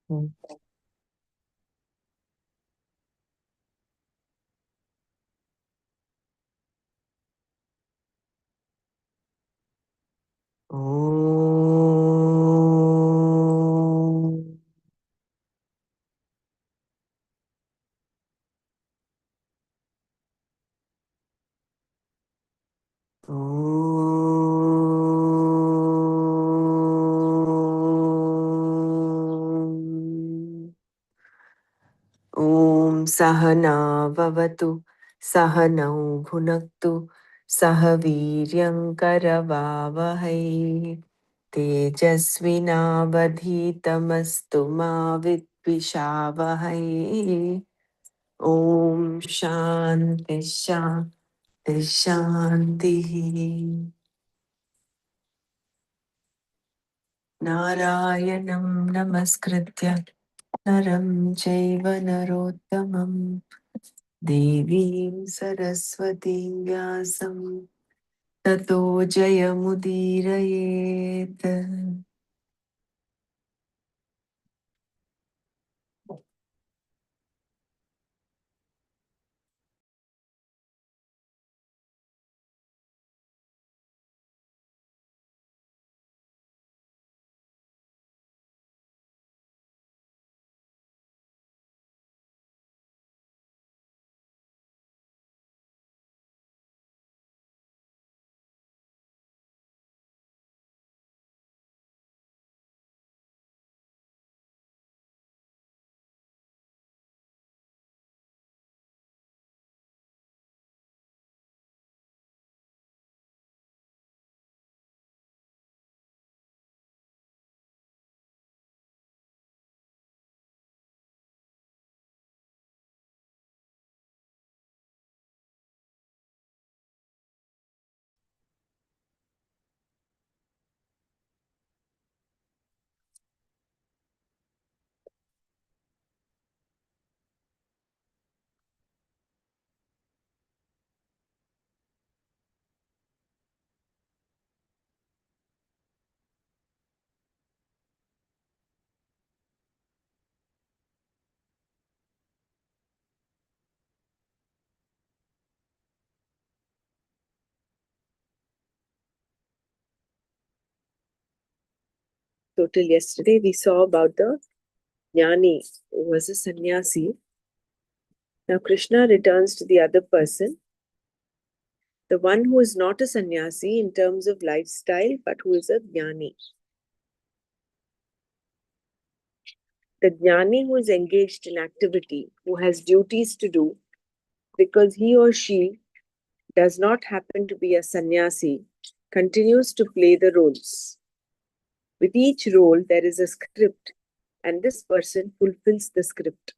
Mm. Om. Om. Om Sahana Vavatu Sahanau Bhunaktu Sahaviryamkaravavahai Tejasvinavadhitamastu ma vidvishavahai. Om Shanti Shanti Shanti. Narayanam Namaskritya Naram Chaiva Narottamam Devim Saraswati Vyasam Tato Jayamudirayet. So till yesterday we saw about the Jnani who was a sannyasi. Now Krishna returns to the other person, the one who is not a sannyasi in terms of lifestyle, but who is a Jnani. The Jnani who is engaged in activity, who has duties to do, because he or she does not happen to be a sannyasi, continues to play the roles. With each role, there is a script, and this person fulfills the script.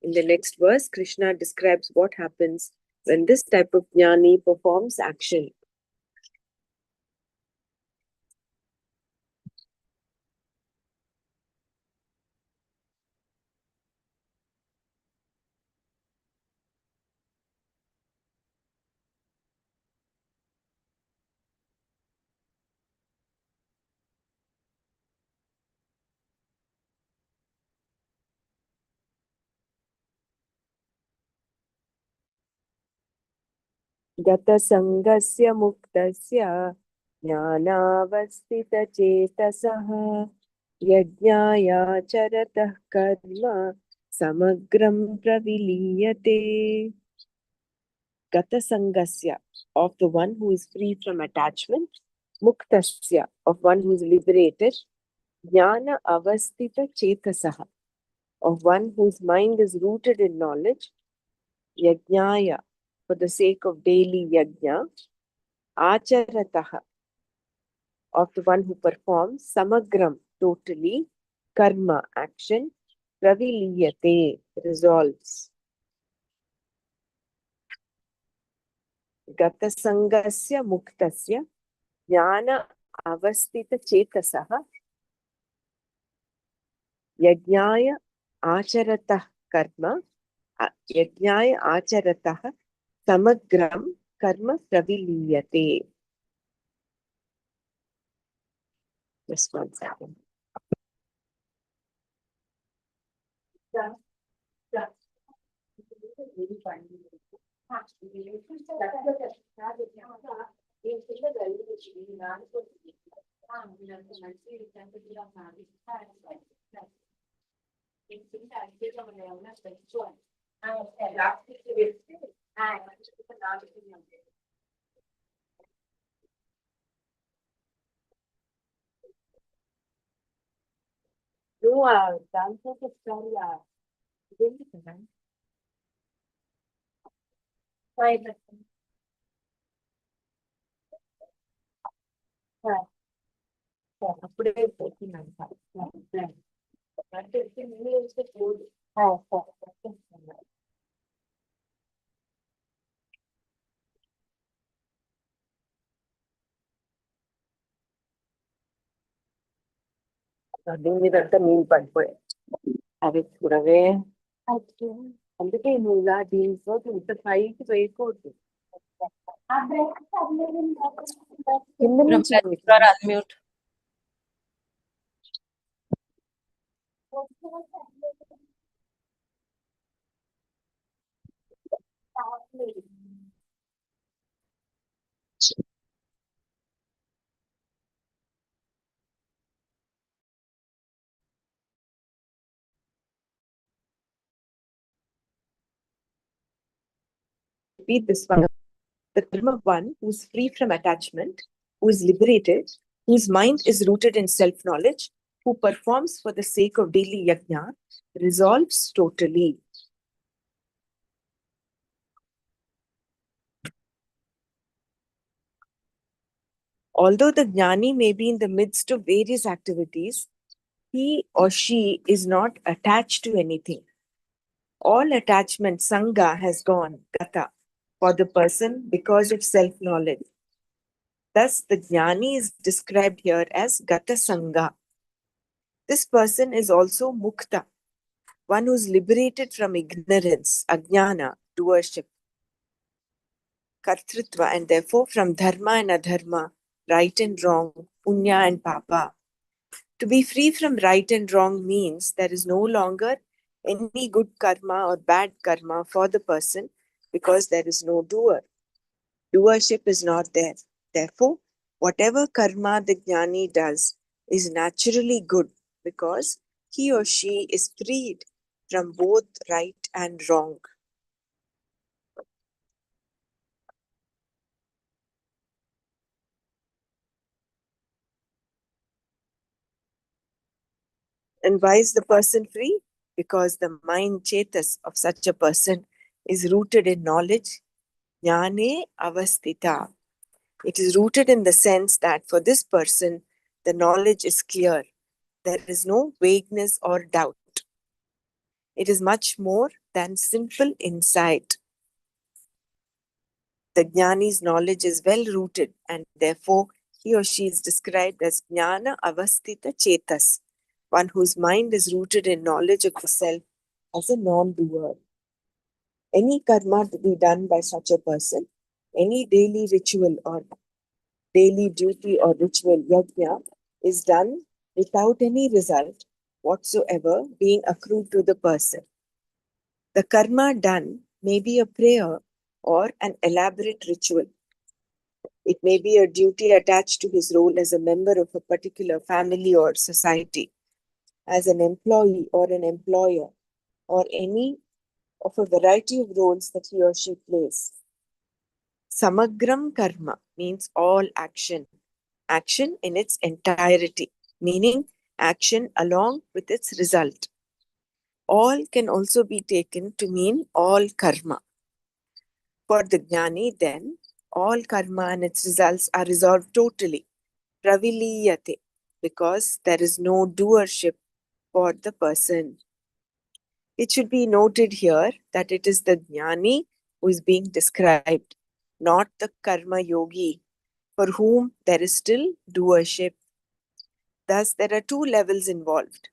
In the next verse, Krishna describes what happens when this type of jnani performs action. Gata sangasya muktasya jnanavastita chetasaha yajnaya charatah karma samagram praviliyate. Gata sangasya, of the one who is free from attachment, muktasya, of one who is liberated, jnana avastita chetasaha, of one whose mind is rooted in knowledge, yajnaya, for the sake of daily yajna, acharataha, of the one who performs, samagram, totally, karma, action, praviliyate, resolves. Gata sangasya muktasya jnana avastita chetasaha yajnaya acharatah karma yajnaya acharatah samagram karma praviliyate. Just one second. No, dancer is very అప్పుడే పోతున్నాను అంటే దీని మీద అంతా నీళ్ళు పడిపోయాయి అవి చూడవే అందుకే నువ్వు ఇలా దీంతో ఇంత పైకి వేయకూడదు కింద నుంచి Unmute. repeat this one. The karma of one who is free from attachment, who is liberated, whose mind is rooted in self-knowledge, who performs for the sake of daily yajna, resolves totally. Although the jnani may be in the midst of various activities, he or she is not attached to anything. All attachment, sangha, has gone, gata, for the person because of self-knowledge. Thus, the jnani is described here as gata sangha. This person is also mukta, one who is liberated from ignorance, ajnana, doership, kartritva, and therefore from dharma and adharma, right and wrong, punya and papa. To be free from right and wrong means there is no longer any good karma or bad karma for the person because there is no doer. Doership is not there. Therefore, whatever karma the jnani does is naturally good because he or she is freed from both right and wrong. And why is the person free? Because the mind chetas of such a person is rooted in knowledge, jnane avastita. It is rooted in the sense that for this person, the knowledge is clear. There is no vagueness or doubt. It is much more than simple insight. The jnani's knowledge is well rooted and therefore he or she is described as jnana avastita chetas, one whose mind is rooted in knowledge of the self as a non-doer. Any karma to be done by such a person, any daily ritual or daily duty or ritual yajna is done without any result whatsoever being accrued to the person. The karma done may be a prayer or an elaborate ritual. It may be a duty attached to his role as a member of a particular family or society, as an employee or an employer, or any of a variety of roles that he or she plays. Samagram karma means all action. Action in its entirety, meaning action along with its result. All can also be taken to mean all karma. For the jnani, then, all karma and its results are resolved totally, praviliyate, because there is no doership for the person. It should be noted here that it is the jnani who is being described, not the karma yogi, for whom there is still doership. Thus, there are two levels involved.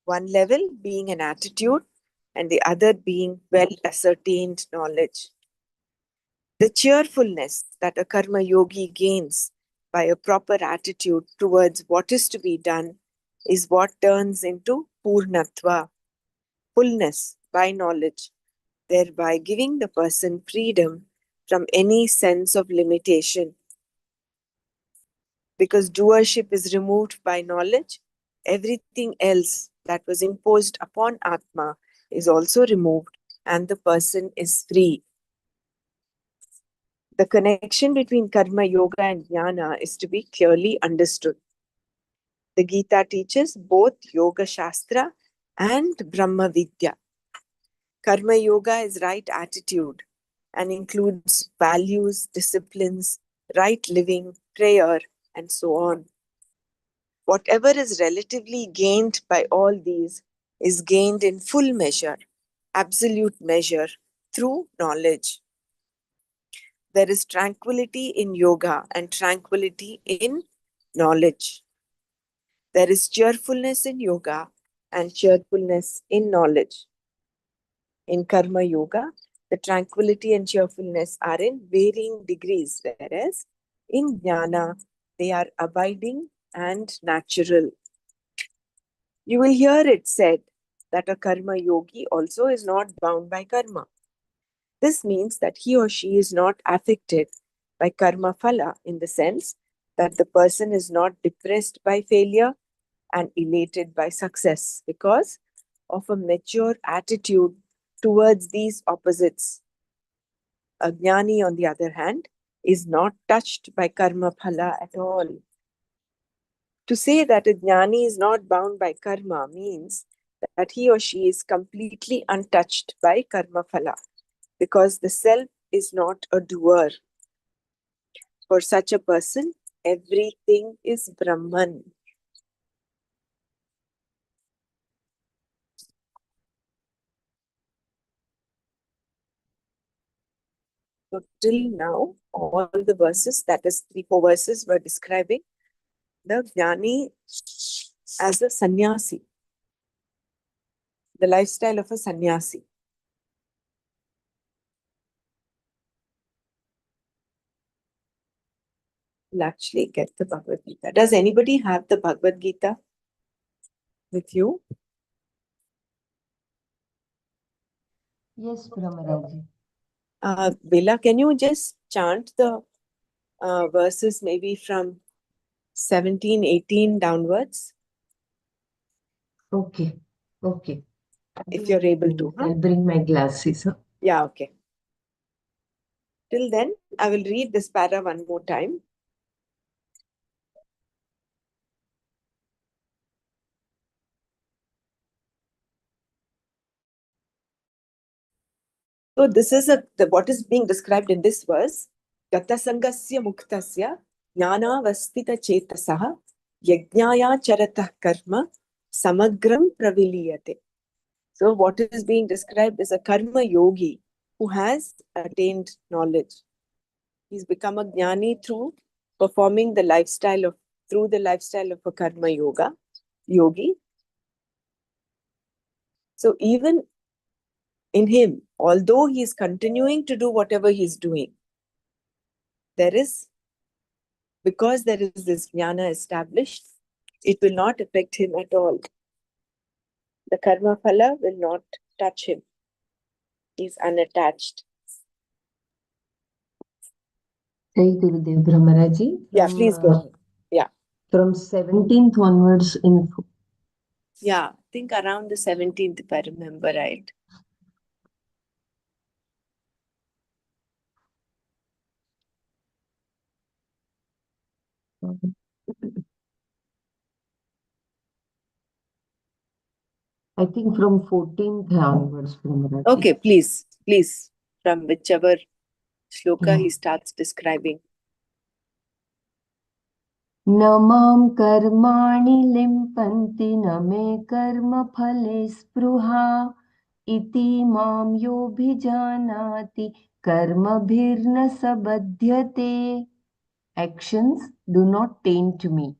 One level being an attitude, and the other being well ascertained knowledge. The cheerfulness that a karma yogi gains by a proper attitude towards what is to be done is what turns into purnatva. fullness by knowledge, thereby giving the person freedom from any sense of limitation. Because doership is removed by knowledge, everything else that was imposed upon Atma is also removed and the person is free. The connection between karma, yoga, and jnana is to be clearly understood. The Gita teaches both Yoga Shastra and Brahma Vidya. Karma Yoga is right attitude and includes values, disciplines, right living, prayer, and so on. Whatever is relatively gained by all these is gained in full measure, absolute measure, through knowledge. There is tranquility in yoga and tranquility in knowledge. There is cheerfulness in yoga and cheerfulness in knowledge. In karma yoga, the tranquility and cheerfulness are in varying degrees, whereas in jnana, they are abiding and natural. You will hear it said that a karma yogi also is not bound by karma. This means that he or she is not affected by karma phala in the sense that the person is not depressed by failure and elated by success because of a mature attitude towards these opposites. A jnani, on the other hand, is not touched by karma phala at all. To say that a jnani is not bound by karma means that he or she is completely untouched by karma phala because the self is not a doer. For such a person, everything is Brahman. So till now, all the verses, that is 3-4 verses, were describing the jnani as a sannyasi, the lifestyle of a sannyasi. We'll actually get the Bhagavad Gita. Does anybody have the Bhagavad Gita with you? Yes, Brahmaraji. Bela, can you just chant the verses maybe from 17, 18 downwards? Okay, okay. If Give me you're a able to. minute. I'll bring my glasses. Huh? Yeah, okay. Till then, I will read this para one more time. So this is what is being described in this verse. Gata sangasya muktasya jnana vastita chetasaha yajnaya charatah karma samagram praviliyate. So what is being described is a karma yogi who has attained knowledge. He's become a jnani through performing the lifestyle of a karma yogi. So even in him, although he is continuing to do whatever he's doing, because there is this jnana established, it will not affect him at all. The karma phala will not touch him. He's unattached. Hey, Gurudev Brahmaraji. Yeah, please go ahead. Yeah. From 17th onwards in... Yeah, I think around the 17th, if I remember right. I think from 14th onwards, Brahmaraji. Okay, please, from whichever shloka he starts describing. न मां कर्माणि लिम्पन्ति न मे कर्मफले स्पृहा इति मां योऽभिजानाति कर्मभिर्न सबध्यते. Actions do not taint me,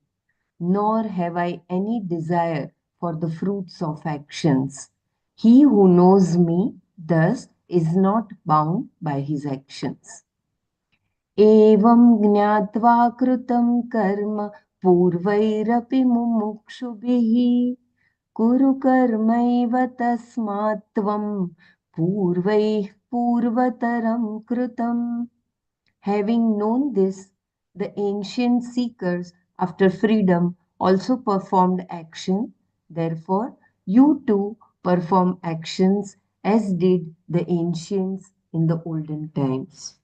nor have I any desire for the fruits of actions. He who knows me thus is not bound by his actions. एवं ज्ञात्वा कृतं कर्म पूर्वैरपि मुमुक्षुभिः कुरु कर्मैव तस्मात् त्वं पूर्वैः पूर्वतरं कृतम्. Having known this, the ancient seekers after freedom also performed action. Therefore, you too perform actions as did the ancients in the olden times.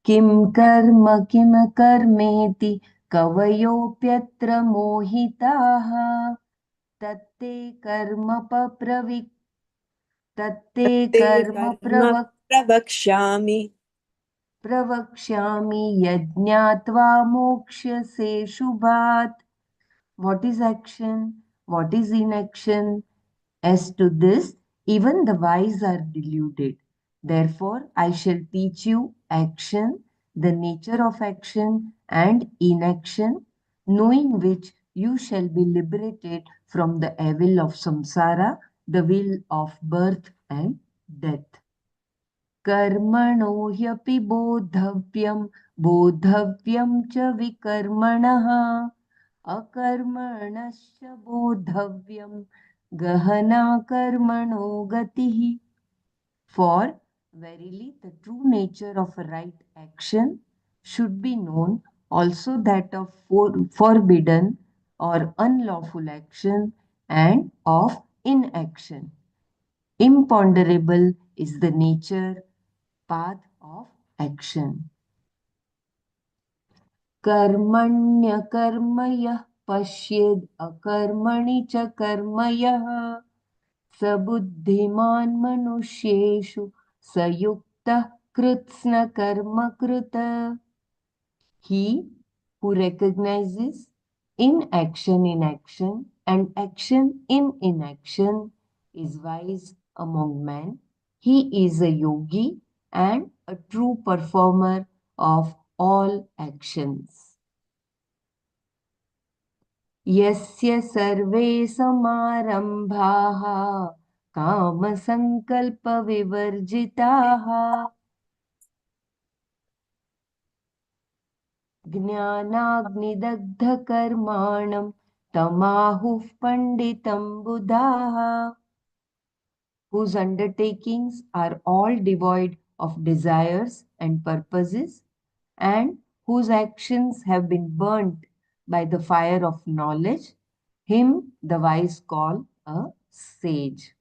किं कर्मेति कवयोऽप्यत्र मोहिताः तत्ते कर्म तत्ते ते कर्म कर्म प्रवक्ष्यामि प्रवक्ष्यामि यज्ञात्वा मोक्ष्यसे शुभात्. What is action? What is inaction? As to this, even the wise are deluded. Therefore, I shall teach you action, the nature of action, and inaction, knowing which you shall be liberated from the evil of samsara, the will of birth and death. कर्मणो ह्यपि बोद्धव्यं च विकर्मणः अकर्मणश्च बोद्धव्यं गहना कर्मणो गतिः. For verily the true nature of a right action should be known, also that of forbidden or unlawful action and of inaction. Imponderable is the nature path of action. कर्मण्यकर्म यः पश्येद् अकर्मणि च कर्म यः स बुद्धिमान् मनुष्येषु स युक्तः कृत्स्नकर्म कृत. He who recognizes inaction in action and action in inaction is wise among men. He is a yogi and a true performer of all actions. यस्य सर्वे समारम्भाः कामसङ्कल्पविवर्जिताः ज्ञानाग्निदग्धकर्माणं तमाहुः पण्डितं बुधाः. Whose undertakings are all devoid of desires and purposes, and whose actions have been burnt by the fire of knowledge, him the wise call a sage.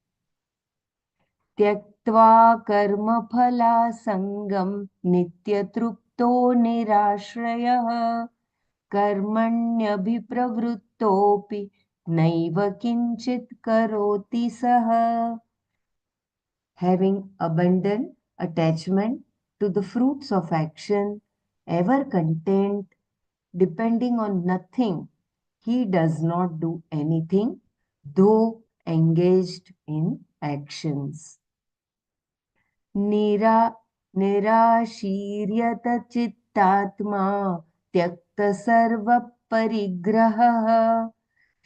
त्यक्त्वा कर्मफलासङ्गं नित्यतृप्तो निराश्रयः कर्मण्यभिप्रवृत्तोऽपि नैव किञ्चित् करोति सः. Having abundant attachment to the fruits of action, ever content, depending on nothing, he does not do anything, though engaged in actions. निराशीर्यत चित्तात्मा त्यक्त सर्वपरिग्रहः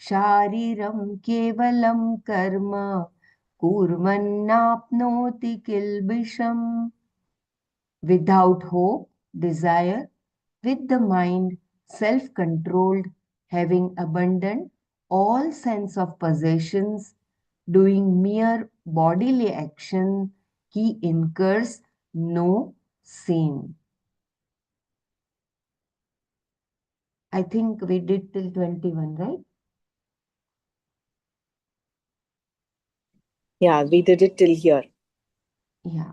शारीरं केवलं कर्म कुर्वन्नाप्नोति किल्बिषम्. Without hope, desire, with the mind self-controlled, having abundant all sense of possessions, doing mere bodily action, he incurs no sin. I think we did till 21, right? Yeah, we did it till here. Yeah.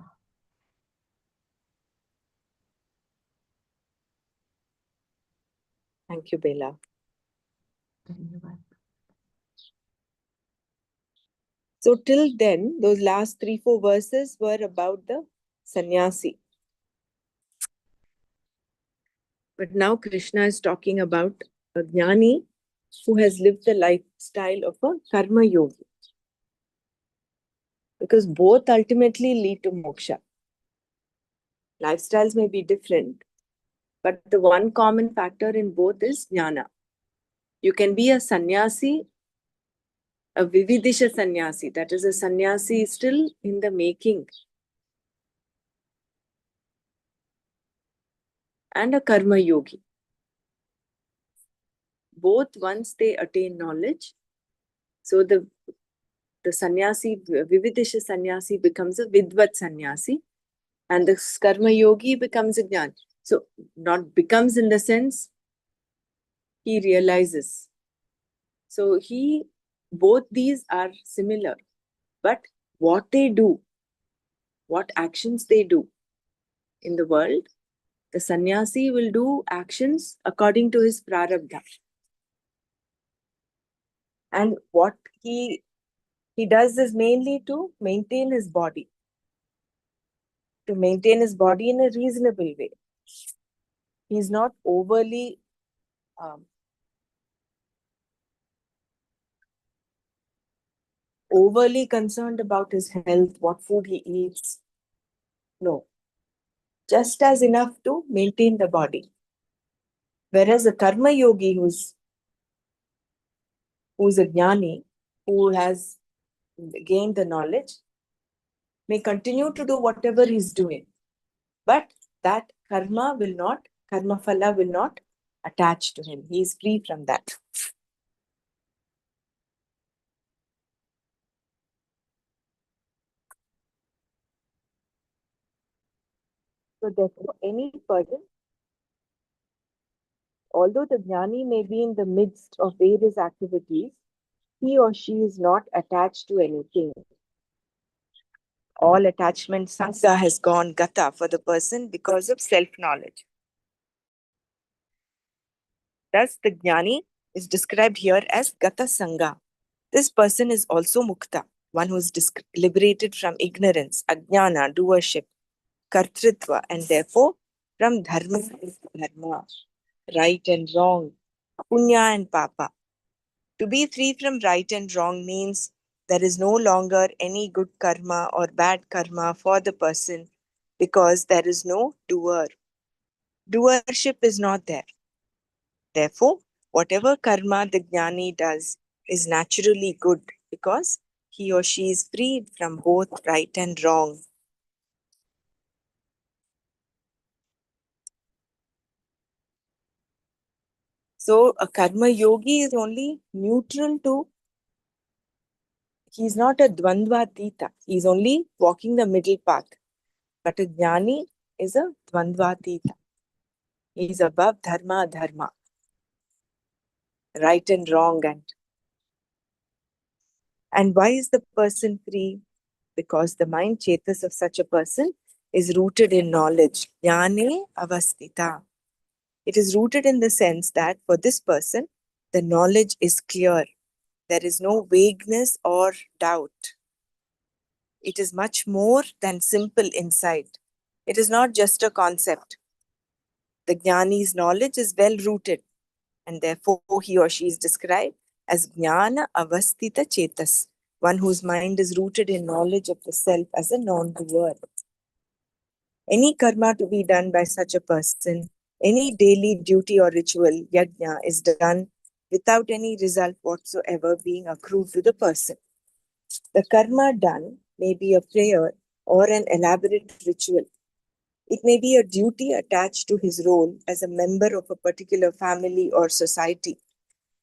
Thank you, Bella. So till then, those last 3-4 verses were about the sannyasi. But now Krishna is talking about a jnani who has lived the lifestyle of a karma yogi. Because both ultimately lead to moksha. Lifestyles may be different, but the one common factor in both is jnana. You can be a sannyasi, a vividisha sannyasi, that is a sannyasi still in the making, and a karma yogi. both, once they attain knowledge, so the sannyasi, Vividisha sannyasi becomes a Vidvat sannyasi, and the karma yogi becomes a jnani. So not becomes in the sense he realizes. So both these are similar, but what they do, what actions they do in the world, the sannyasi will do actions according to his prarabdha. And what he does is mainly to maintain his body, in a reasonable way. He's not um, overly concerned about his health, what food he eats. No, just as enough to maintain the body. Whereas a karma yogi who's a jnani, who has gained the knowledge, may continue to do whatever he's doing. But that karma phala will not attach to him. He is free from that. So therefore, any person, although the jnani may be in the midst of various activities, he or she is not attached to anything. All attachment sangha has gone gata for the person because of self-knowledge. Thus, the jnani is described here as gata sangha. This person is also mukta, one who is liberated from ignorance, ajnana, doership, kartritva, and therefore from dharma and dharma, right and wrong, punya and papa. To be free from right and wrong means there is no longer any good karma or bad karma for the person because there is no doer. Doership is not there. Therefore, whatever karma the jnani does is naturally good because he or she is freed from both right and wrong. So, a karma yogi is only neutral to, he is not a dvandvatita, he is only walking the middle path. But a jnani is a dvandvatita. He is above dharma, dharma, right and wrong. And why is the person free? Because the mind chetas of such a person is rooted in knowledge. Jnane avastita. It is rooted in the sense that for this person, the knowledge is clear. There is no vagueness or doubt. It is much more than simple insight. It is not just a concept. The jnani's knowledge is well rooted, and therefore he or she is described as jnana avastita chetas, one whose mind is rooted in knowledge of the self as a non-doer. Any karma to be done by such a person, any daily duty or ritual, yajna, is done without any result whatsoever being accrued to the person. The karma done may be a prayer or an elaborate ritual. It may be a duty attached to his role as a member of a particular family or society,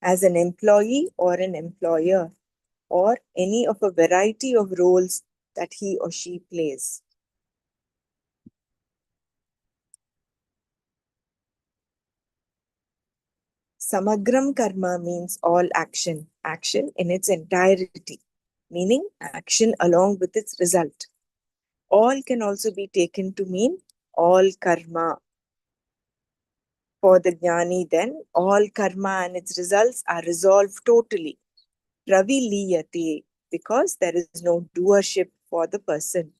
as an employee or an employer, or any of a variety of roles that he or she plays. Samagram karma means all action, action in its entirety, meaning action along with its result. All can also be taken to mean all karma. For the jnani, then, all karma and its results are resolved totally. Praviliyate, because there is no doership for the person.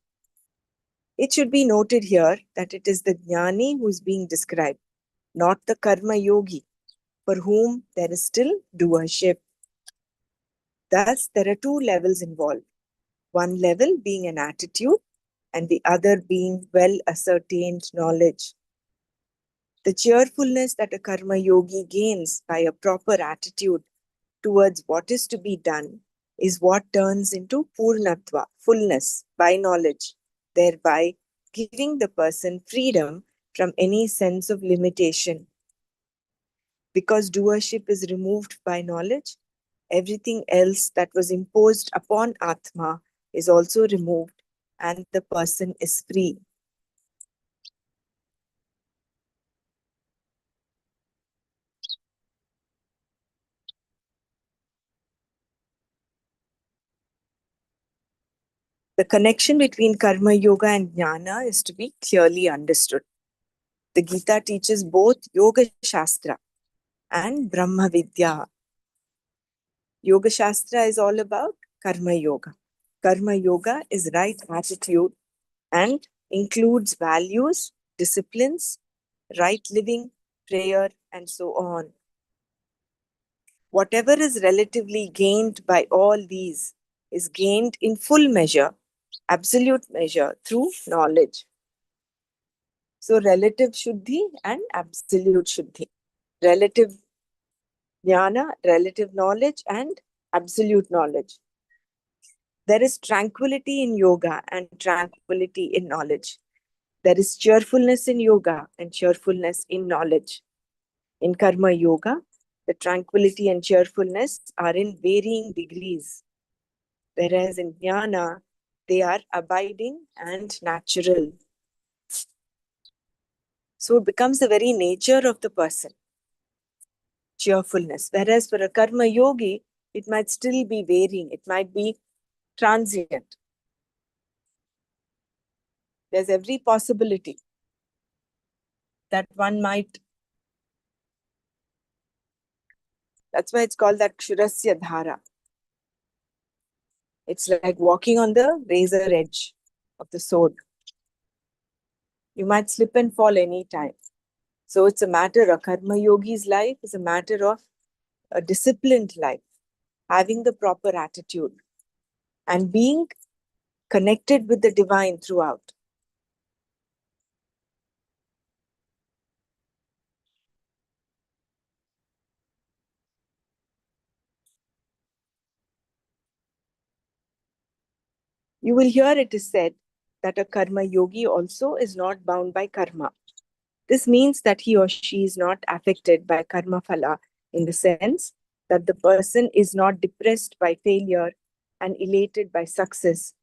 It should be noted here that it is the jnani who is being described, not the karma yogi, for whom there is still doership. Thus, there are two levels involved. One level being an attitude, and the other being well ascertained knowledge. The cheerfulness that a karma yogi gains by a proper attitude towards what is to be done is what turns into purnatva, fullness, by knowledge, thereby giving the person freedom from any sense of limitation. Because doership is removed by knowledge, everything else that was imposed upon Atma is also removed and the person is free. The connection between Karma Yoga and Jnana is to be clearly understood. The Gita teaches both Yoga Shastra and Brahma Vidya. Yoga Shastra is all about Karma Yoga. Karma Yoga is right attitude and includes values, disciplines, right living, prayer, and so on. Whatever is relatively gained by all these is gained in full measure, absolute measure, through knowledge. So, relative Shuddhi and absolute Shuddhi. Relative Jnana, relative knowledge, and absolute knowledge. There is tranquility in yoga and tranquility in knowledge. There is cheerfulness in yoga and cheerfulness in knowledge. In Karma Yoga, the tranquility and cheerfulness are in varying degrees, whereas in Jnana, they are abiding and natural. So it becomes the very nature of the person, cheerfulness. Whereas for a Karma Yogi, it might still be varying, it might be transient. There's every possibility that one might. That's why it's called that Kshurasya Dhara. It's like walking on the razor edge of the sword. You might slip and fall anytime. So it's a matter of Karma Yogi's life is a matter of a disciplined life, having the proper attitude and being connected with the divine throughout. You will hear it is said that a Karma Yogi also is not bound by karma. This means that he or she is not affected by karma phala in the sense that the person is not depressed by failure and elated by success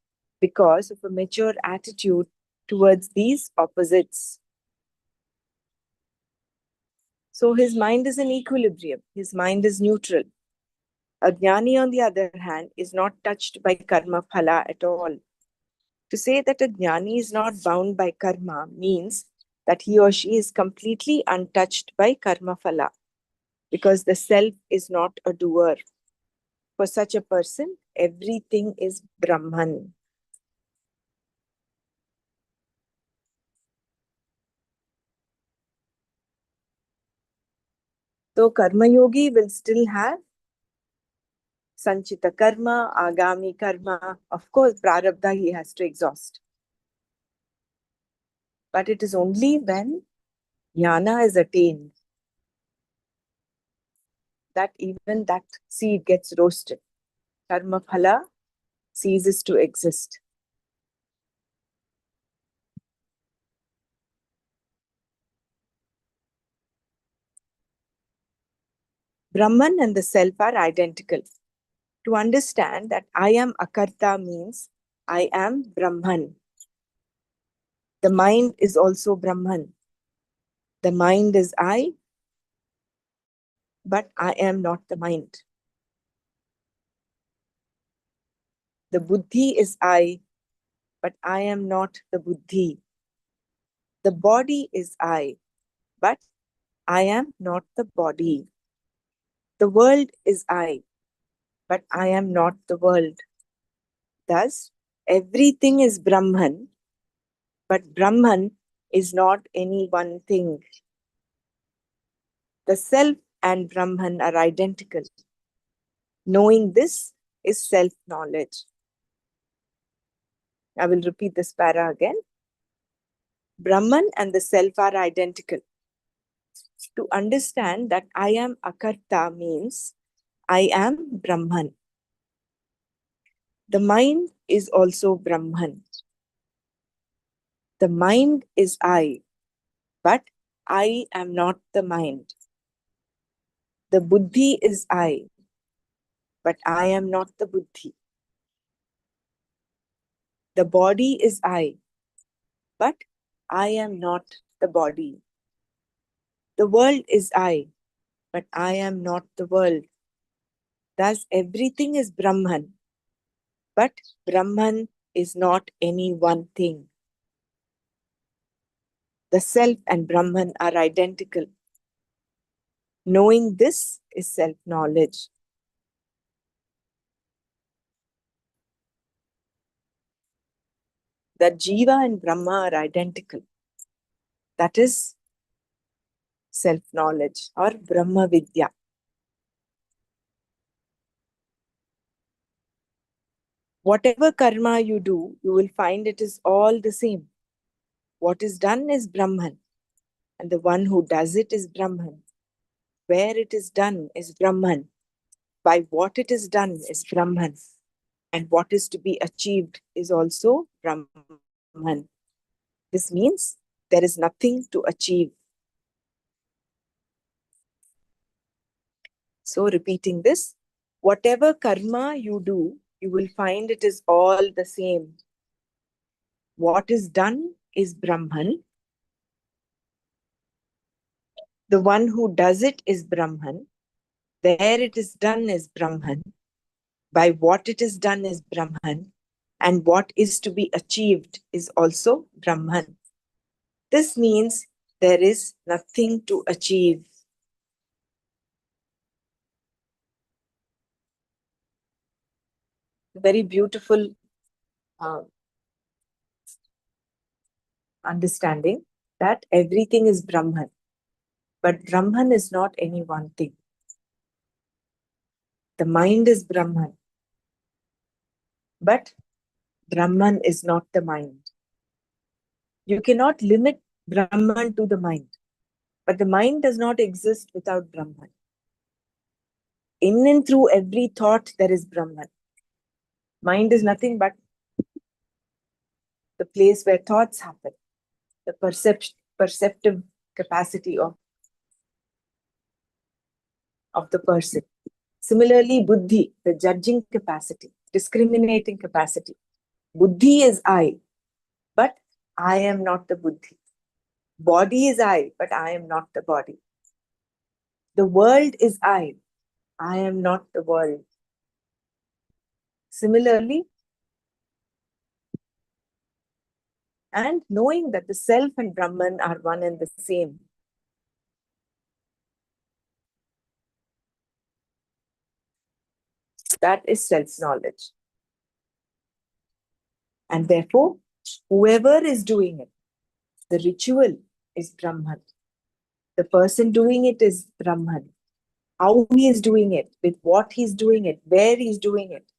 because of a mature attitude towards these opposites. So his mind is in equilibrium, his mind is neutral. A jnani, on the other hand, is not touched by karma phala at all. To say that a jnani is not bound by karma means that he or she is completely untouched by karma phala, because the self is not a doer. For such a person, everything is Brahman. So Karma Yogi will still have Sanchita Karma, Agami Karma. Of course, Prarabdha he has to exhaust. But it is only when Jnana is attained that even that seed gets roasted. Karma Phala ceases to exist. Brahman and the self are identical. To understand that I am Akarta means I am Brahman. The mind is also Brahman. The mind is I, but I am not the mind. The buddhi is I, but I am not the buddhi. The body is I, but I am not the body. The world is I, but I am not the world. Thus, everything is Brahman, but Brahman is not any one thing. The self and Brahman are identical. Knowing this is self-knowledge. I will repeat this para again. Brahman and the self are identical. To understand that I am Akarta means I am Brahman. The mind is also Brahman. The mind is I, but I am not the mind. The buddhi is I, but I am not the buddhi. The body is I, but I am not the body. The world is I, but I am not the world. Thus, everything is Brahman, but Brahman is not any one thing. The self and Brahman are identical. Knowing this is self-knowledge. That Jiva and Brahma are identical. That is self-knowledge or Brahma Vidya. Whatever karma you do, you will find it is all the same. What is done is Brahman, and the one who does it is Brahman. Where it is done is Brahman. By what it is done is Brahman. And what is to be achieved is also Brahman. This means there is nothing to achieve. So repeating this, whatever karma you do, you will find it is all the same. What is done is Brahman. The one who does it is Brahman. Where it is done is Brahman. By what it is done is Brahman. And what is to be achieved is also Brahman. This means there is nothing to achieve. Very beautiful uh, understanding that everything is Brahman. But Brahman is not any one thing. The mind is Brahman. But Brahman is not the mind. You cannot limit Brahman to the mind. But the mind does not exist without Brahman. In and through every thought, there is Brahman. Mind is nothing but the place where thoughts happen, the perceptive capacity of the person. Similarly, buddhi, the judging capacity, discriminating capacity. Buddhi is I, but I am not the buddhi. Body is I, but I am not the body. The world is I am not the world. Similarly, and knowing that the self and Brahman are one and the same. That is self-knowledge. And therefore, whoever is doing it, the ritual is Brahman. The person doing it is Brahman. How he is doing it, with what he's doing it, where he's doing it,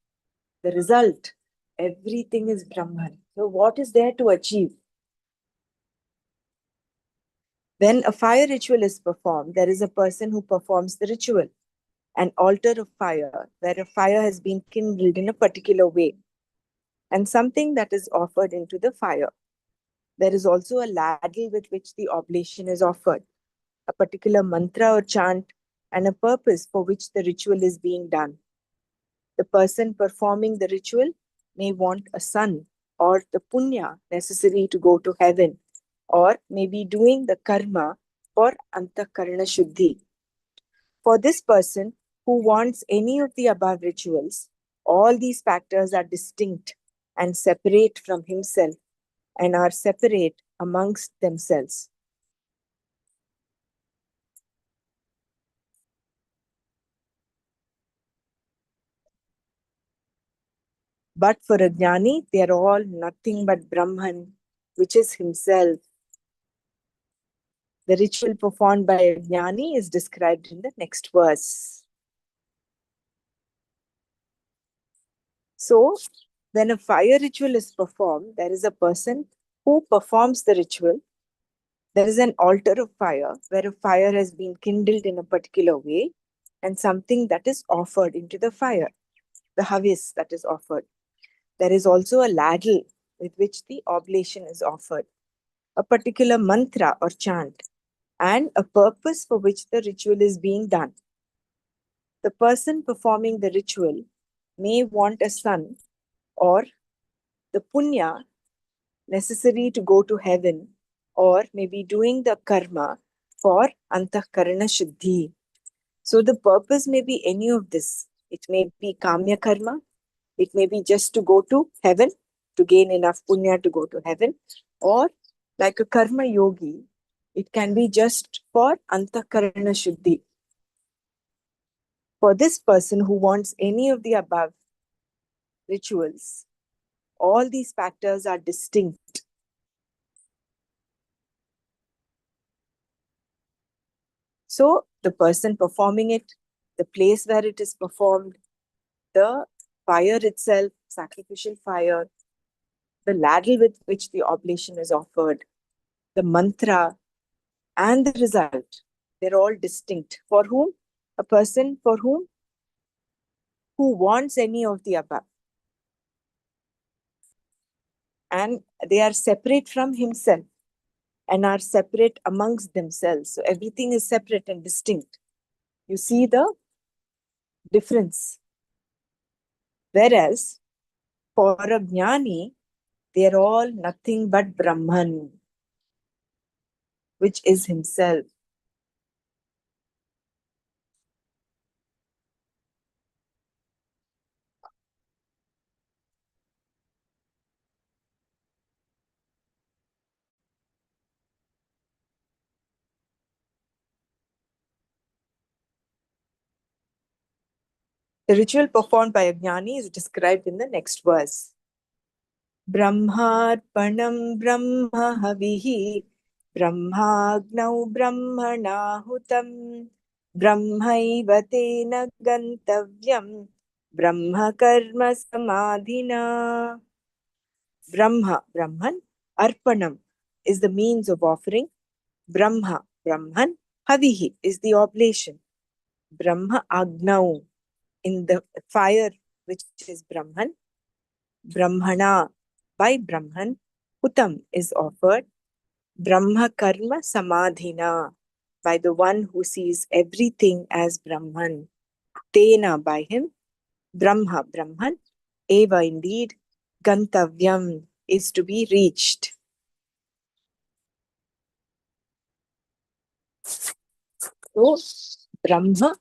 the result, everything is Brahman. So what is there to achieve? When a fire ritual is performed, there is a person who performs the ritual, an altar of fire, where a fire has been kindled in a particular way, and something that is offered into the fire. There is also a ladle with which the oblation is offered, a particular mantra or chant, and a purpose for which the ritual is being done. The person performing the ritual may want a son or the punya necessary to go to heaven, or may be doing the karma for antakarana shuddhi. For this person who wants any of the above rituals, all these factors are distinct and separate from himself and are separate amongst themselves. But for a jnani, they are all nothing but Brahman, which is himself. The ritual performed by a jnani is described in the next verse. So, when a fire ritual is performed, there is a person who performs the ritual. There is an altar of fire where a fire has been kindled in a particular way and something that is offered into the fire, the havis that is offered. There is also a ladle with which the oblation is offered, a particular mantra or chant, and a purpose for which the ritual is being done. The person performing the ritual may want a son or the punya necessary to go to heaven, or maybe doing the karma for antahkarana shuddhi. So the purpose may be any of this. It may be kamya karma. It may be just to go to heaven, to gain enough punya to go to heaven, or like a karma yogi, it can be just for antahkarana shuddhi. For this person who wants any of the above rituals, all these factors are distinct. So the person performing it, the place where it is performed, the fire itself, sacrificial fire, the ladle with which the oblation is offered, the mantra, and the result, they're all distinct. For whom? A person for whom? Who wants any of the above. And they are separate from himself and are separate amongst themselves. So everything is separate and distinct. You see the difference. Whereas for a jnani, they are all nothing but Brahman, which is himself. The ritual performed by a jnani is described in the next verse. Brahmarpanam Brahma Havihi Brahmagnau Brahmanahutam Brahmaiva tena gantavyam Brahma karma samadhina. Brahman, Arpanam is the means of offering. Brahman, Havihi is the oblation. Brahma Agnau in the fire, which is Brahman. Brahmana by Brahman. Hutam is offered. Brahma karma samadhina by the one who sees everything as Brahman. Tena by him. Brahman. Eva indeed. Gantavyam is to be reached. So, Brahma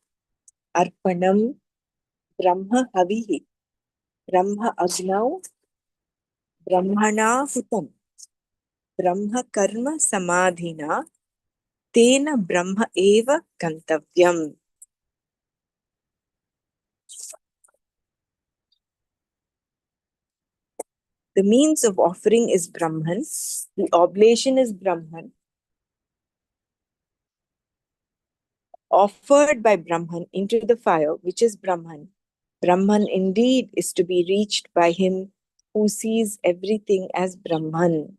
Arpanam, Brahma Havihi, Brahma Agnau, Brahmana Hutam, Brahma Karma Samadhina, Tena Brahma Eva Gantavyam. The means of offering is Brahman, the oblation is Brahman, offered by Brahman into the fire, which is Brahman. Brahman indeed is to be reached by him who sees everything as Brahman.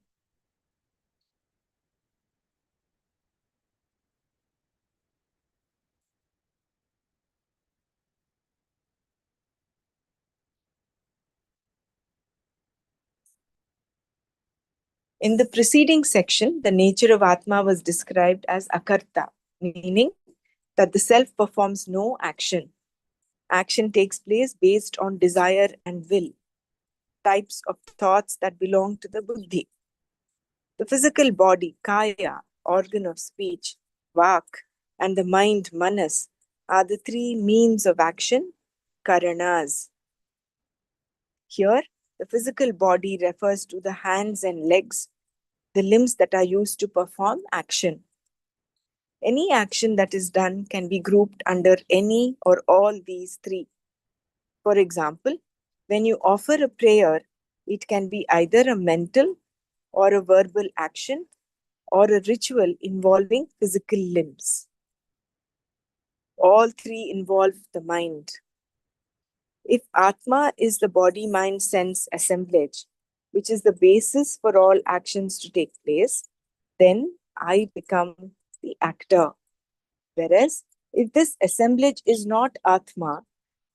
In the preceding section, the nature of Atma was described as akarta, meaning that the self performs no action. Action takes place based on desire and will, types of thoughts that belong to the buddhi. The physical body, kaya, organ of speech, vak, and the mind, manas, are the three means of action, karanas. Here, the physical body refers to the hands and legs, the limbs that are used to perform action. Any action that is done can be grouped under any or all these three. For example, when you offer a prayer, it can be either a mental or a verbal action or a ritual involving physical limbs. All three involve the mind. If Atma is the body, mind, sense assemblage, which is the basis for all actions to take place, then I become the actor. Whereas, if this assemblage is not Atma,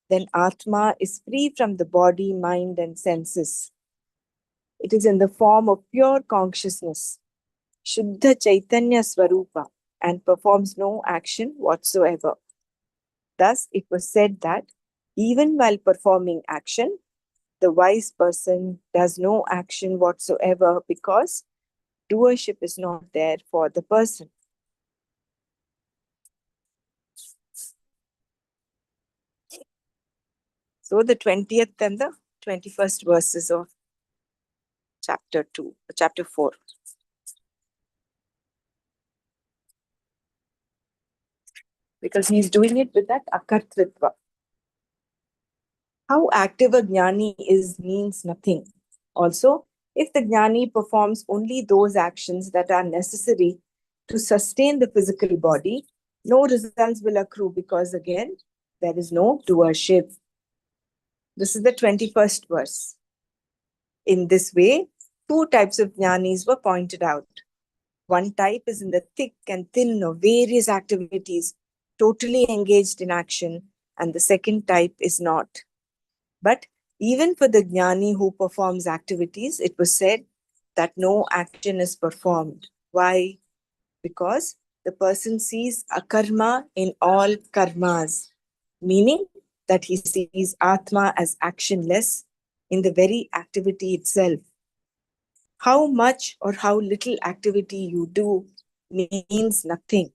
then Atma is free from the body, mind, and senses. It is in the form of pure consciousness, Shuddha Chaitanya Swarupa, and performs no action whatsoever. Thus, it was said that even while performing action, the wise person does no action whatsoever because doership is not there for the person. So the 20th and the 21st verses of chapter 4. Because he's doing it with that akartritva. How active a jnani is means nothing. Also, if the jnani performs only those actions that are necessary to sustain the physical body, no results will accrue because again, there is no doership. This is the 21st verse. In this way, two types of jnanis were pointed out. One type is in the thick and thin of various activities, totally engaged in action, and the second type is not. But even for the jnani who performs activities, it was said that no action is performed. Why? Because the person sees akarma in all karmas, meaning that he sees Atma as actionless in the very activity itself. How much or how little activity you do means nothing.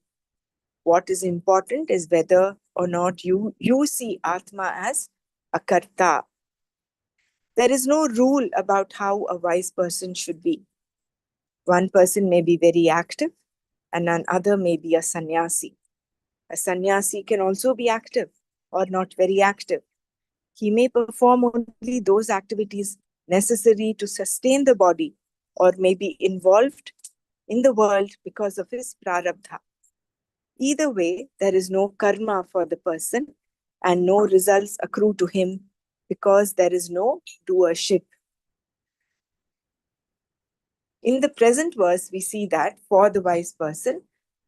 What is important is whether or not you see Atma as a karta. There is no rule about how a wise person should be. One person may be very active and another may be a sannyasi. A sannyasi can also be active or not very active. He may perform only those activities necessary to sustain the body or may be involved in the world because of his prarabdha. Either way, there is no karma for the person and no results accrue to him because there is no doership. In the present verse, we see that for the wise person,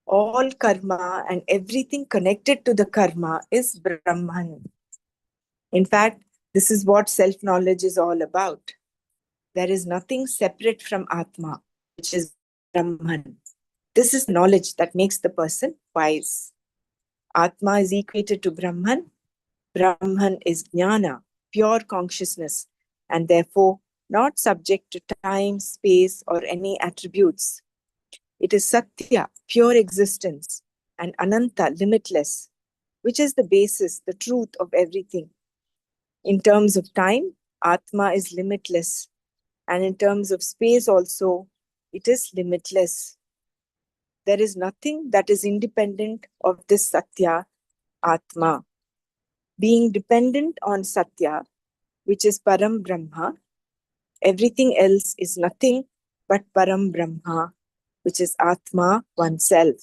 all karma and everything connected to the karma is Brahman. In fact, this is what self-knowledge is all about. There is nothing separate from Atma, which is Brahman. This is the knowledge that makes the person wise. Atma is equated to Brahman. Brahman is jnana, pure consciousness, and therefore not subject to time, space, or any attributes. It is Satya, pure existence, and Ananta, limitless, which is the basis, the truth of everything. In terms of time, Atma is limitless, and in terms of space also, it is limitless. There is nothing that is independent of this Satya, Atma. Being dependent on Satya, which is Param Brahma, everything else is nothing but Param Brahma, which is Atma, oneself.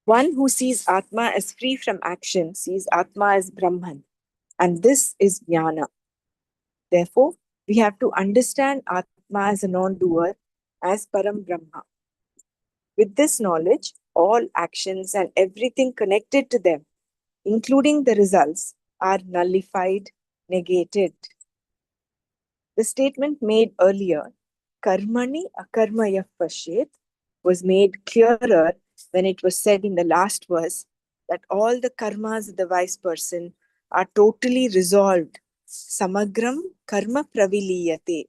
One who sees Atma as free from action sees Atma as Brahman, and this is jnana. Therefore, we have to understand Atma as a non-doer, as Param Brahma. With this knowledge, all actions and everything connected to them, including the results, are nullified, negated. The statement made earlier, Karmani akarmayah pashet, was made clearer when it was said in the last verse that all the karmas of the wise person are totally resolved. Samagram karma praviliyate.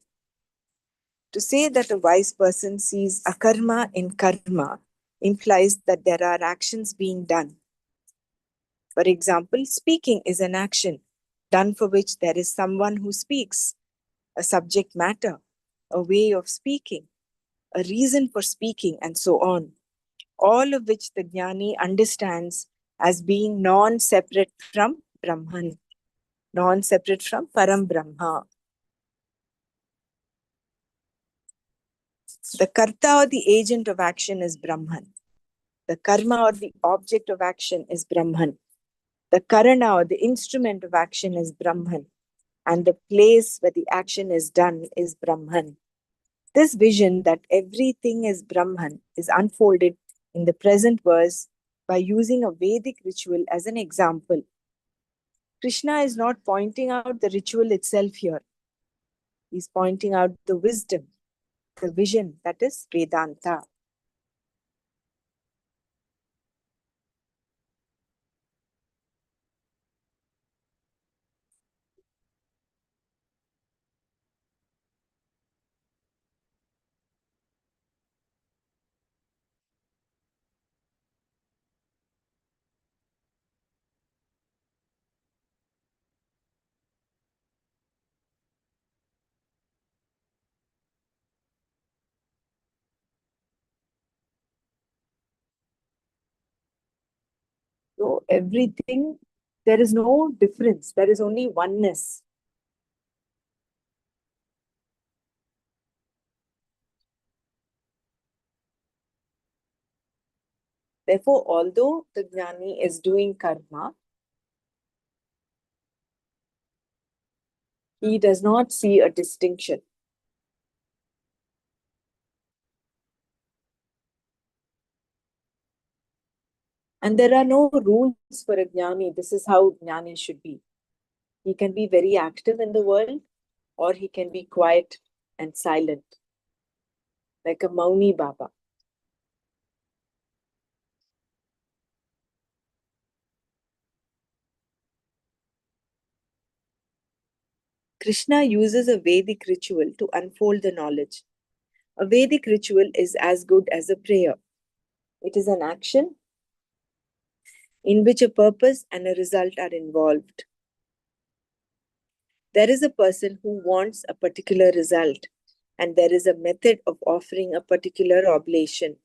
To say that a wise person sees akarma in karma implies that there are actions being done. For example, speaking is an action done for which there is someone who speaks, a subject matter, a way of speaking, a reason for speaking, and so on. All of which the jnani understands as being non-separate from Brahman, non-separate from Param Brahma. The karta or the agent of action is Brahman. The karma or the object of action is Brahman. The karana or the instrument of action is Brahman. And the place where the action is done is Brahman. This vision that everything is Brahman is unfolded in the present verse by using a Vedic ritual as an example. Krishna is not pointing out the ritual itself here. He's pointing out the wisdom, the vision, that is Vedanta. So everything, there is no difference. There is only oneness. Therefore, although the jnani is doing karma, he does not see a distinction. And there are no rules for a jnani. This is how jnani should be. He can be very active in the world, or he can be quiet and silent, like a Mauni Baba. Krishna uses a Vedic ritual to unfold the knowledge. A Vedic ritual is as good as a prayer. It is an action in which a purpose and a result are involved. There is a person who wants a particular result, and there is a method of offering a particular oblation.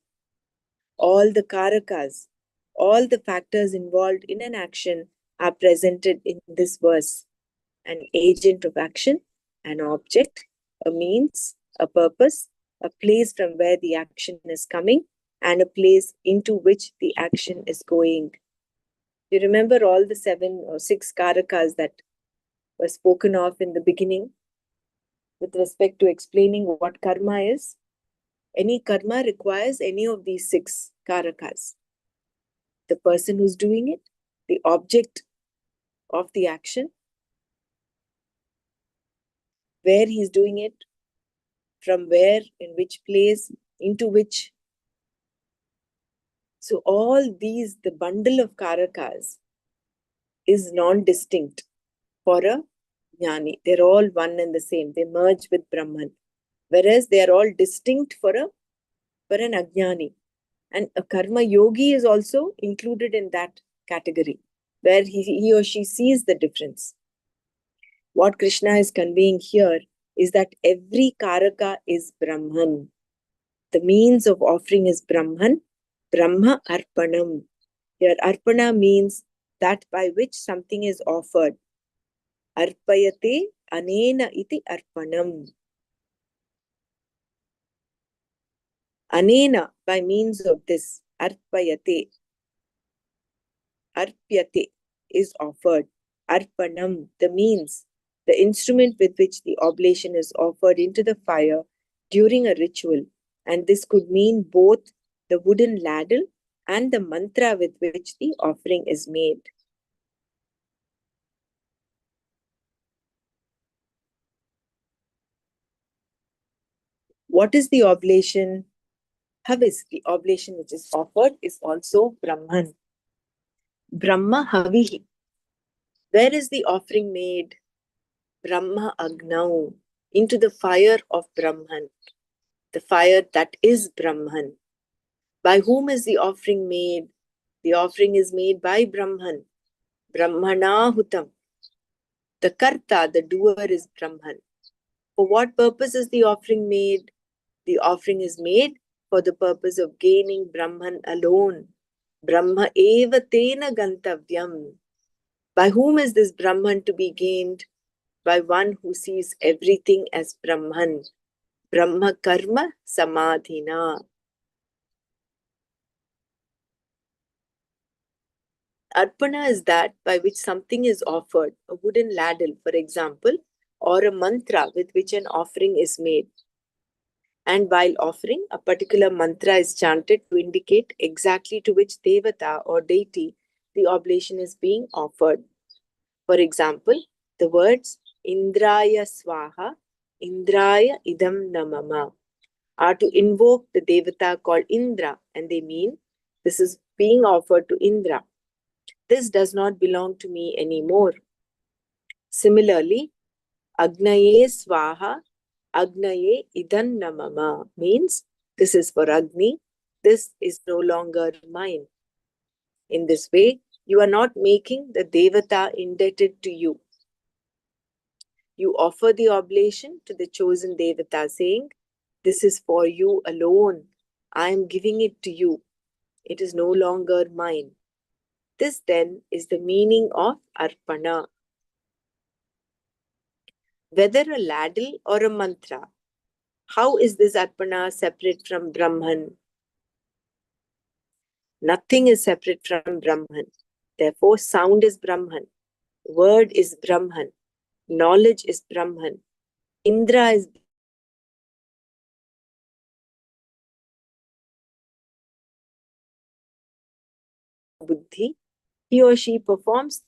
All the karakas, all the factors involved in an action are presented in this verse. An agent of action, an object, a means, a purpose, a place from where the action is coming, and a place into which the action is going. You remember all the 7 or 6 karakas that were spoken of in the beginning with respect to explaining what karma is? Any karma requires any of these 6 karakas. The person who's doing it, the object of the action, where he's doing it, from where, in which place, into which. So all these, the bundle of karakas is non-distinct for a jnani. They're all one and the same. They merge with Brahman. Whereas they are all distinct for an ajnani. And a karma yogi is also included in that category, where he or she sees the difference. What Krishna is conveying here is that every karaka is Brahman. The means of offering is Brahman, Brahma Arpanam. Here, Arpana means that by which something is offered. Arpayate anena iti arpanam. Anena, by means of this, arpayate, arpyate, is offered. Arpanam, the means, the instrument with which the oblation is offered into the fire during a ritual. And this could mean both the wooden ladle and the mantra with which the offering is made. What is the oblation? Havis, the oblation which is offered, is also Brahman. Brahma Havihi. Where is the offering made? Brahma Agnau, into the fire of Brahman, the fire that is Brahman. By whom is the offering made? The offering is made by Brahman. Brahmanahutam. The karta, the doer, is Brahman. For what purpose is the offering made? The offering is made for the purpose of gaining Brahman alone. Brahma eva tena gantavyam. By whom is this Brahman to be gained? By one who sees everything as Brahman. Brahma karma samadhina. Arpana is that by which something is offered, a wooden ladle, for example, or a mantra with which an offering is made. And while offering, a particular mantra is chanted to indicate exactly to which devata or deity the oblation is being offered. For example, the words Indraya Swaha, Indraya idam namama, are to invoke the Devata called Indra, and they mean this is being offered to Indra. This does not belong to me anymore. Similarly, Agnaye Swaha, Agnaye Idan Namama means this is for Agni, this is no longer mine. In this way, you are not making the Devata indebted to you. You offer the oblation to the chosen Devata, saying, this is for you alone. I am giving it to you. It is no longer mine. This then is the meaning of Arpana. Whether a ladle or a mantra, how is this Arpana separate from Brahman? Nothing is separate from Brahman. Therefore, sound is Brahman, word is Brahman, knowledge is Brahman, Indra is Buddhi. He or she performs.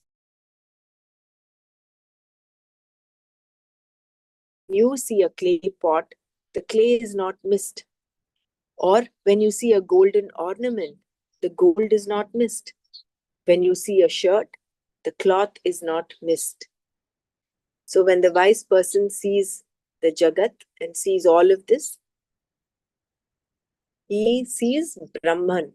You see a clay pot, the clay is not missed. Or when you see a golden ornament, the gold is not missed. When you see a shirt, the cloth is not missed. So when the wise person sees the Jagat and sees all of this, he sees Brahman.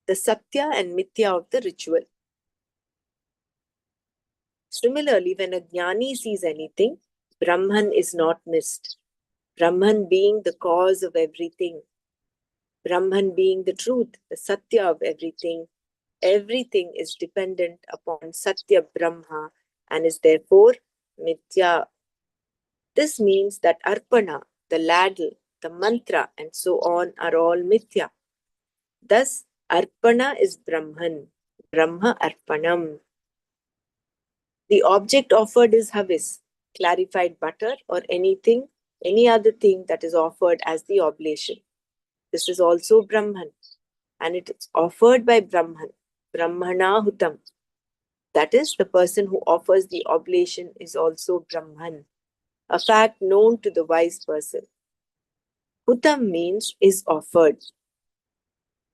The Satya and Mithya of the ritual. Similarly, when a Jnani sees anything, Brahman is not missed. Brahman being the cause of everything. Brahman being the truth, the Satya of everything. Everything is dependent upon Satya Brahma and is therefore Mithya. This means that Arpana, the ladle, the mantra, and so on are all Mithya. Thus, Arpana is Brahman, Brahma Arpanam. The object offered is Havis, clarified butter, or anything, any other thing that is offered as the oblation. This is also Brahman, and it is offered by Brahman, Brahmanahutam. That is, the person who offers the oblation is also Brahman, a fact known to the wise person. Hutam means is offered.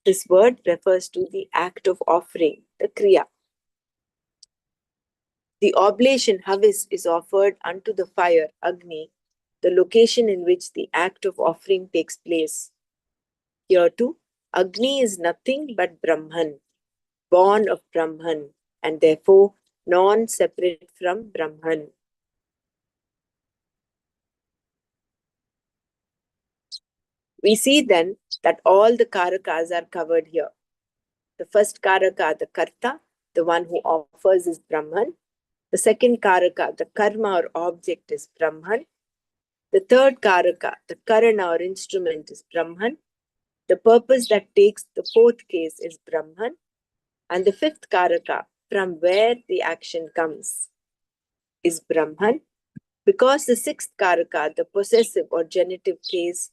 This word refers to the act of offering, the Kriya. The oblation Havis is offered unto the fire, Agni, the location in which the act of offering takes place. Here too, Agni is nothing but Brahman, born of Brahman, and therefore non-separate from Brahman. We see then that all the Karakas are covered here. The first Karaka, the Karta, the one who offers is Brahman. The second Karaka, the Karma or object is Brahman. The third Karaka, the Karana or instrument is Brahman. The purpose that takes the fourth case is Brahman. And the fifth Karaka, from where the action comes, is Brahman. Because the sixth Karaka, the possessive or genitive case,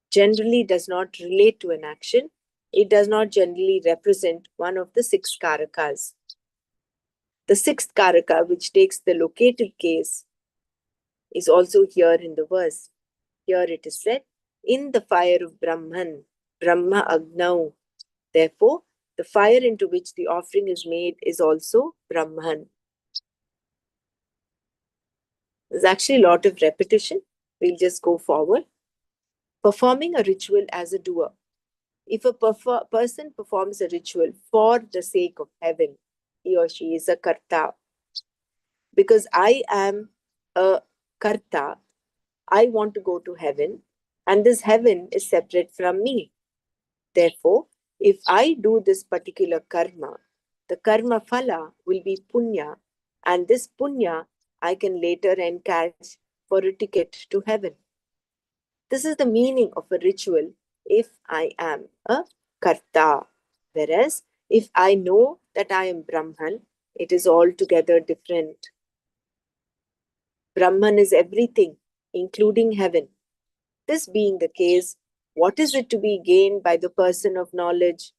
generally does not relate to an action, it does not generally represent one of the six Karakas. The sixth Karaka, which takes the locative case, is also here in the verse. Here it is said, in the fire of Brahman, Brahma Agnau. Therefore, the fire into which the offering is made is also Brahman. There's actually a lot of repetition. We'll just go forward. Performing a ritual as a doer. If a person performs a ritual for the sake of heaven, he or she is a karta. Because I am a karta, I want to go to heaven, and this heaven is separate from me. Therefore, if I do this particular karma, the karma phala will be punya, and this punya I can later encash for a ticket to heaven. This is the meaning of a ritual if I am a karta. Whereas, if I know that I am Brahman, it is altogether different. Brahman is everything, including heaven. This being the case, what is it to be gained by the person of knowledge?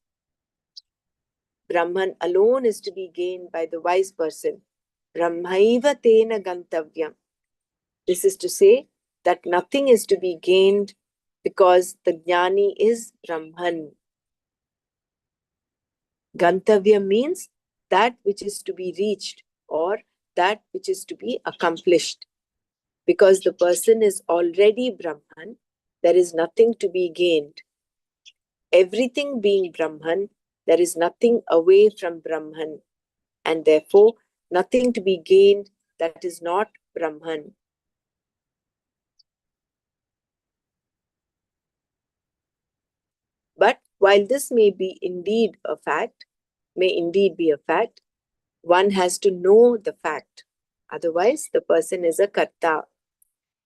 Brahman alone is to be gained by the wise person. Brahmaiva tena gantavyam. This is to say that nothing is to be gained because the jnani is Brahman. Gantavya means that which is to be reached or that which is to be accomplished. Because the person is already Brahman, there is nothing to be gained. Everything being Brahman, there is nothing away from Brahman, and therefore nothing to be gained that is not Brahman. But while this may indeed be a fact, one has to know the fact. Otherwise, the person is a karta.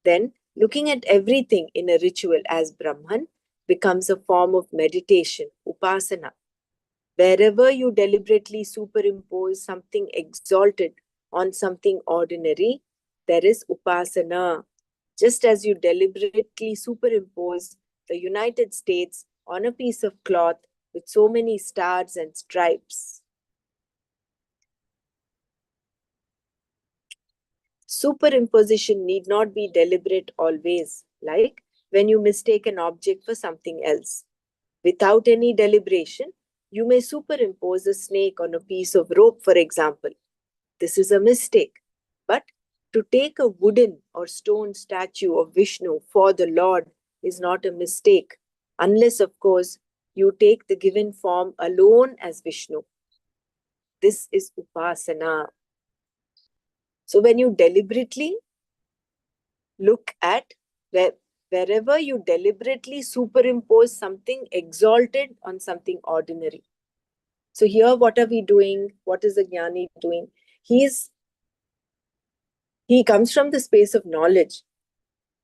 Then, looking at everything in a ritual as Brahman becomes a form of meditation, upasana. Wherever you deliberately superimpose something exalted on something ordinary, there is upasana. Just as you deliberately superimpose the United States on a piece of cloth with so many stars and stripes. Superimposition need not be deliberate always, like when you mistake an object for something else. Without any deliberation, you may superimpose a snake on a piece of rope, for example. This is a mistake. But to take a wooden or stone statue of Vishnu for the Lord is not a mistake, unless, of course, you take the given form alone as Vishnu. This is upasana. So when you deliberately look at wherever you deliberately superimpose something exalted on something ordinary. So here, what are we doing? What is the jnani doing? He comes from the space of knowledge,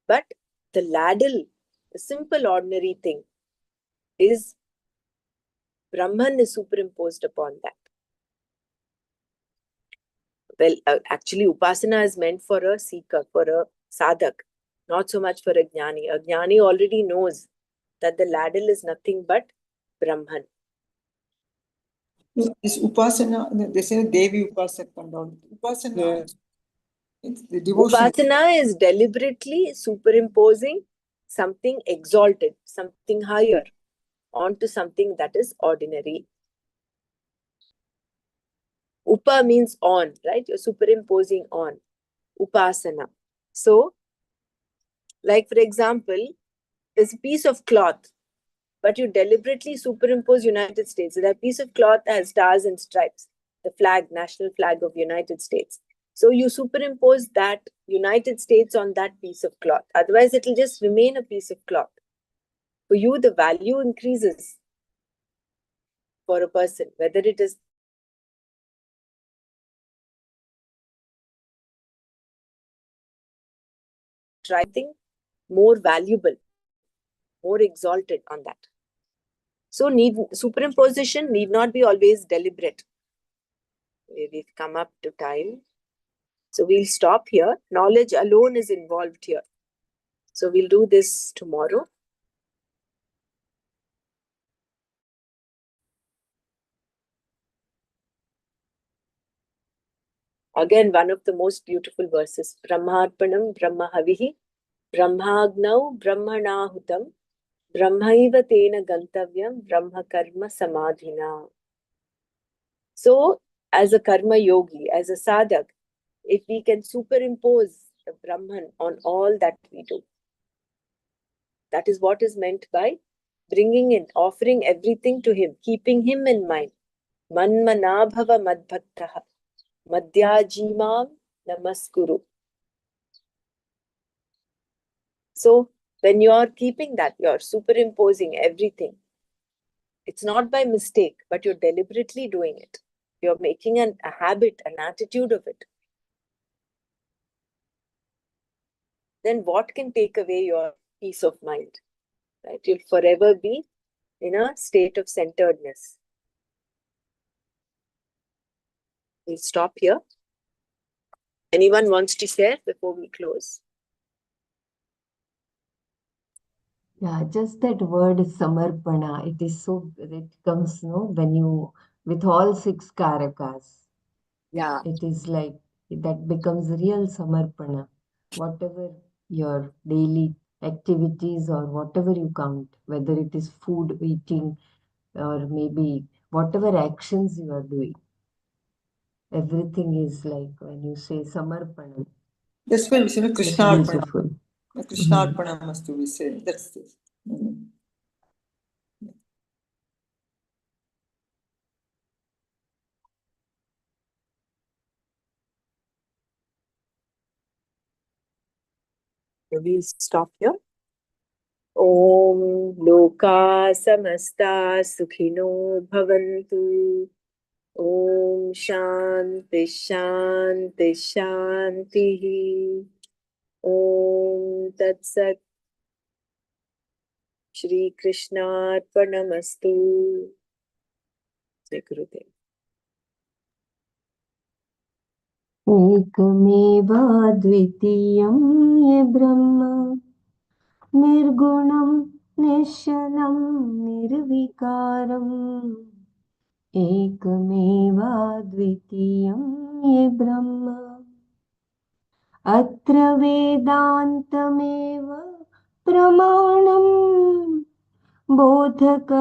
but the ladle, the simple ordinary thing, is Brahman is superimposed upon that. Well, actually, upasana is meant for a seeker, for a sadhak, not so much for a jnani. A jnani already knows that the ladle is nothing but Brahman. This upasana, they say Devi upasak and all. Upasana, it's the devotion. Upasana is deliberately superimposing something exalted, something higher, onto something that is ordinary. Upa means on, right? You're superimposing on. Upasana. So, like for example, there's a piece of cloth, but you deliberately superimpose United States. So that piece of cloth has stars and stripes, the flag, national flag of United States. So you superimpose that United States on that piece of cloth. Otherwise, it will just remain a piece of cloth. For you, the value increases for a person, whether it is something more valuable, more exalted on that. So superimposition need not be always deliberate. We've come up to time. So we'll stop here. Knowledge alone is involved here. So we'll do this tomorrow. Again, one of the most beautiful verses. Brahmarpanam Brahmahavihi Brahmagnau Brahmanahutam Brahmaiva Tena Gantavyam Brahma Karma Samadhina. So, as a karma yogi, as a sadhak, if we can superimpose the Brahman on all that we do, that is what is meant by bringing in, offering everything to him, keeping him in mind. Manmanabhava madbhaktaha madhyajimam namaskuru. So when you are keeping that, you're superimposing everything. It's not by mistake, but you're deliberately doing it. You're making a habit, an attitude of it. Then what can take away your peace of mind? Right? You'll forever be in a state of centeredness. We'll stop here. Anyone wants to share before we close? Yeah, just that word samarpana. It is so, it comes, when you with all 6 karakas. Yeah. It is like that becomes real samarpana. Whatever your daily activities or whatever you count, whether it is food eating or maybe whatever actions you are doing, everything is like when you say samarpana. That's why we say That's Krishna Arpana. beautiful. Krishna Arpana must we say. That's this. We'll stop here. Om Loka Samasta Sukhino Bhavantu. Om Shanti Shanti Shanti. Om Tat Sat. Shri Krishna Arpanamastu. Jai Gurudev. एकमेवाद्वितीयं ये ब्रह्म निर्गुणं निश्चलं निर्विकारम् एकमेवाद्वितीयं ये ब्रह्म अत्र वेदान्तमेव प्रमाणम् बोधक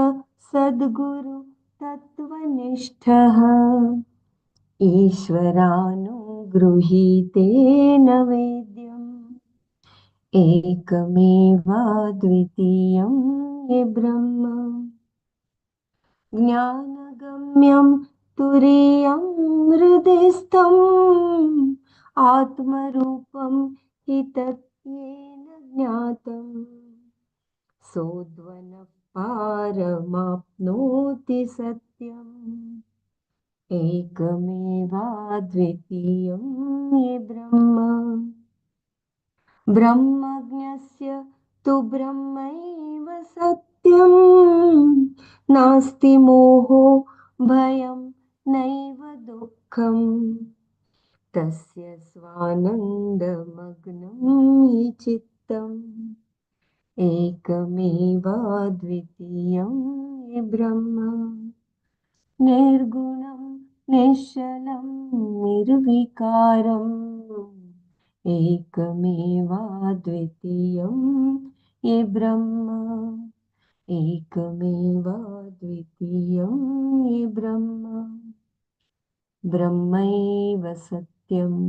सद्गुरु तत्त्वनिष्ठः ईश्वरानुगृहीतेन वेद्यम् एकमेवाद्वितीयं ये ब्रह्म ज्ञानगम्यं तुरीयं हृदयस्थम् आत्मरूपं हि तत्त्वेन ज्ञातम् सोऽद्वनः पारमाप्नोति सत्यम् एकमेवाद्वितीयं ये ब्रह्म ब्रह्मज्ञस्य तु ब्रह्मैव सत्यम् नास्ति मोहो भयं नैव दुःखम् तस्य स्वानन्दमग्नं हि चित्तम् एकमेवाद्वितीयं ये ब्रह्म निर्गुणं निश्चलं निर्विकारम् एकमेवाद्वितीयं ये ब्रह्म एकमेवाद्वितीयं ये ब्रह्म ब्रह्मैव सत्यम्